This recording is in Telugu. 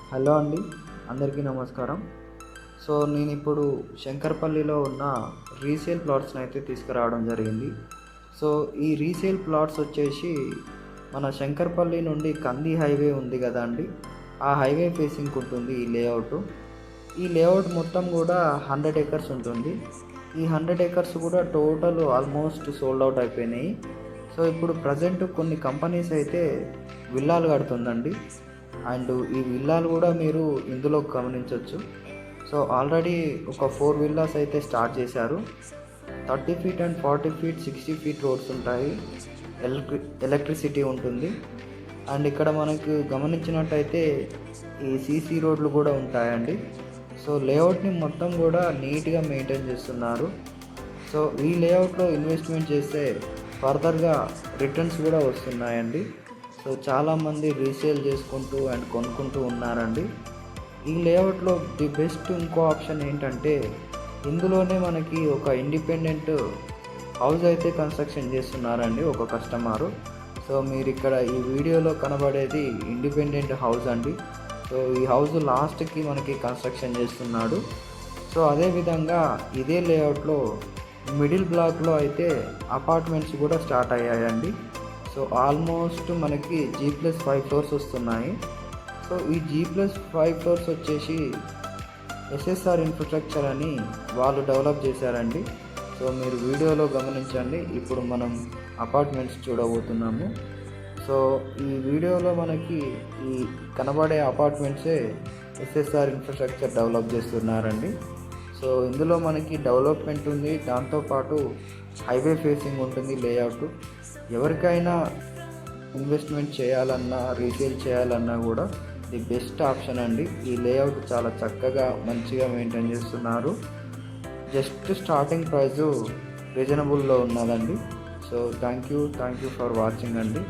హలో అండి, అందరికీ నమస్కారం. నేను ఇప్పుడు శంకరపల్లిలో ఉన్న రీసేల్ ప్లాట్స్ని అయితే తీసుకురావడం జరిగింది. సో ఈ రీసేల్ ప్లాట్స్ వచ్చేసి మన శంకరపల్లి నుండి కంది హైవే ఉంది కదా అండి, ఆ హైవే ఫేసింగ్ ఉంటుంది ఈ లేఅవుట్. ఈ లేఅవుట్ మొత్తం కూడా 100 ఎకర్స్ ఉంటుంది. ఈ 100 ఎకర్స్ కూడా టోటల్ ఆల్మోస్ట్ సోల్డ్ అవుట్ అయిపోయినాయి. సో ఇప్పుడు ప్రజెంట్ కొన్ని కంపెనీస్ అయితే విల్లాలు కడుతుందండి. అండ్ ఈ విల్లాలు కూడా మీరు ఇందులో గమనించవచ్చు. సో ఆల్రెడీ ఒక 4 విల్లాస్ అయితే స్టార్ట్ చేశారు. 30 feet and 40 feet 60 feet roads ఉంటాయి. ఎలక్ట్రిసిటీ ఉంటుంది. అండ్ ఇక్కడ మనకు గమనించినట్టయితే ఈ సీసీ రోడ్లు కూడా ఉంటాయండి. సో లేఅవుట్ని మొత్తం కూడా నీట్గా మెయింటైన్ చేస్తున్నారు. సో ఈ లేఅవుట్లో ఇన్వెస్ట్మెంట్ చేస్తే ఫర్దర్గా రిటర్న్స్ కూడా వస్తున్నాయండి. సో చాలామంది రీసేల్ చేసుకుంటూ అండ్ కొనుక్కుంటూ ఉన్నారండి. ఈ లేఅవుట్లో ది బెస్ట్ ఇంకో ఆప్షన్ ఏంటంటే, ఇందులోనే మనకి ఒక ఇండిపెండెంట్ హౌస్ అయితే కన్స్ట్రక్షన్ చేస్తున్నారండి ఒక కస్టమరు. సో మీరు ఇక్కడ ఈ వీడియోలో కనబడేది ఇండిపెండెంట్ హౌస్ అండి. సో ఈ హౌస్ లాస్ట్కి మనకి కన్స్ట్రక్షన్ చేస్తున్నాడు. సో అదేవిధంగా ఇదే లేఅవుట్లో మిడిల్ బ్లాక్లో అయితే అపార్ట్మెంట్స్ కూడా స్టార్ట్ అయ్యాయండి. సో ఆల్మోస్ట్ మనకి G+5 ఫ్లోర్స్ వస్తున్నాయి. సో ఈ G+5 ఫ్లోర్స్ వచ్చేసి SSR ఇన్ఫ్రాస్ట్రక్చర్ అని వాళ్ళు డెవలప్ చేశారండి. సో మీరు వీడియోలో గమనించండి. ఇప్పుడు మనం అపార్ట్మెంట్స్ చూడబోతున్నాము. సో ఈ వీడియోలో మనకి ఈ కనబడే అపార్ట్మెంట్సే SSR ఇన్ఫ్రాస్ట్రక్చర్ డెవలప్ చేస్తున్నారండి. సో ఇందులో మనకి డెవలప్మెంట్ ఉంది, దాంతోపాటు హైవే ఫేసింగ్ ఉంటుంది లేఅవుట్. ఎవరికైనా ఇన్వెస్ట్మెంట్ చేయాలన్నా రీసేల్ చేయాలన్నా కూడా ది బెస్ట్ ఆప్షన్ అండి. ఈ లేఅవుట్ చాలా చక్కగా మంచిగా మెయింటైన్ చేస్తున్నారు. జస్ట్ స్టార్టింగ్ ప్రైజు రీజనబుల్లో ఉన్నదండి. So thank you for watching అండి.